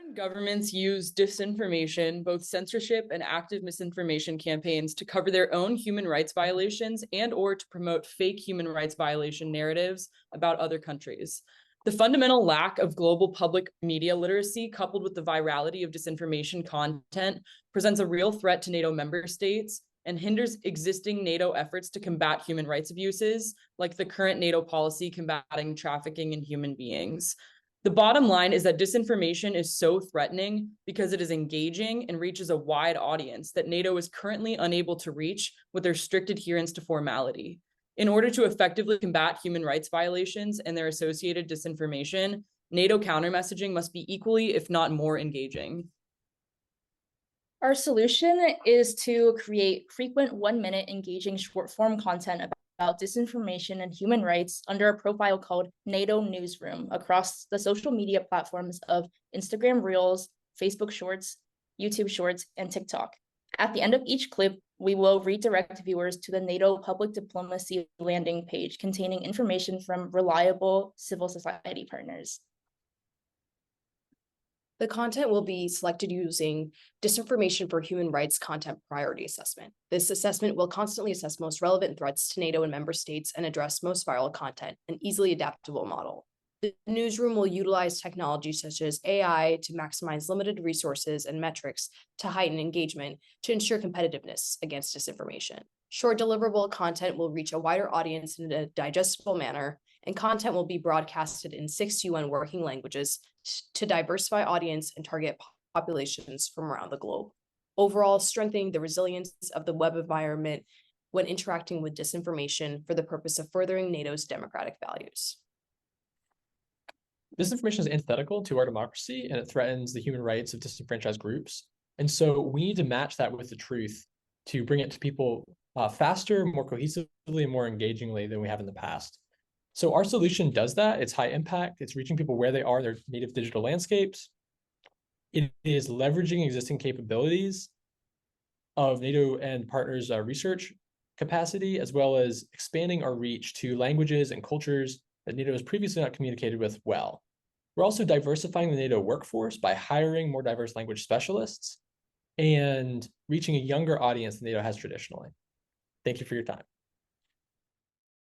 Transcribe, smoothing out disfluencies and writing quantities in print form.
Foreign governments use disinformation, both censorship and active misinformation campaigns, to cover their own human rights violations and or to promote fake human rights violation narratives about other countries. The fundamental lack of global public media literacy, coupled with the virality of disinformation content, presents a real threat to NATO member states and hinders existing NATO efforts to combat human rights abuses, like the current NATO policy combating trafficking in human beings. The bottom line is that disinformation is so threatening because it is engaging and reaches a wide audience that NATO is currently unable to reach with their strict adherence to formality. In order to effectively combat human rights violations and their associated disinformation, NATO counter-messaging must be equally, if not more, engaging. Our solution is to create frequent 1-minute engaging short-form content about disinformation and human rights under a profile called NATO Newsroom across the social media platforms of Instagram Reels, Facebook Shorts, YouTube Shorts, and TikTok. At the end of each clip, we will redirect viewers to the NATO Public Diplomacy landing page containing information from reliable civil society partners. The content will be selected using Disinformation for Human Rights Content Priority Assessment. This assessment will constantly assess most relevant threats to NATO and member states and address most viral content, an easily adaptable model. The newsroom will utilize technology such as AI to maximize limited resources and metrics to heighten engagement to ensure competitiveness against disinformation. Short deliverable content will reach a wider audience in a digestible manner, and content will be broadcasted in 6 UN working languages to diversify audience and target populations from around the globe, overall strengthening the resilience of the web environment when interacting with disinformation for the purpose of furthering NATO's democratic values. Disinformation is antithetical to our democracy, and it threatens the human rights of disenfranchised groups. And so we need to match that with the truth to bring it to people faster, more cohesively, and more engagingly than we have in the past. So our solution does that. It's high impact. It's reaching people where they are in their native digital landscapes. It is leveraging existing capabilities of NATO and partners' research capacity, as well as expanding our reach to languages and cultures that NATO has previously not communicated with well. We're also diversifying the NATO workforce by hiring more diverse language specialists and reaching a younger audience than NATO has traditionally. Thank you for your time.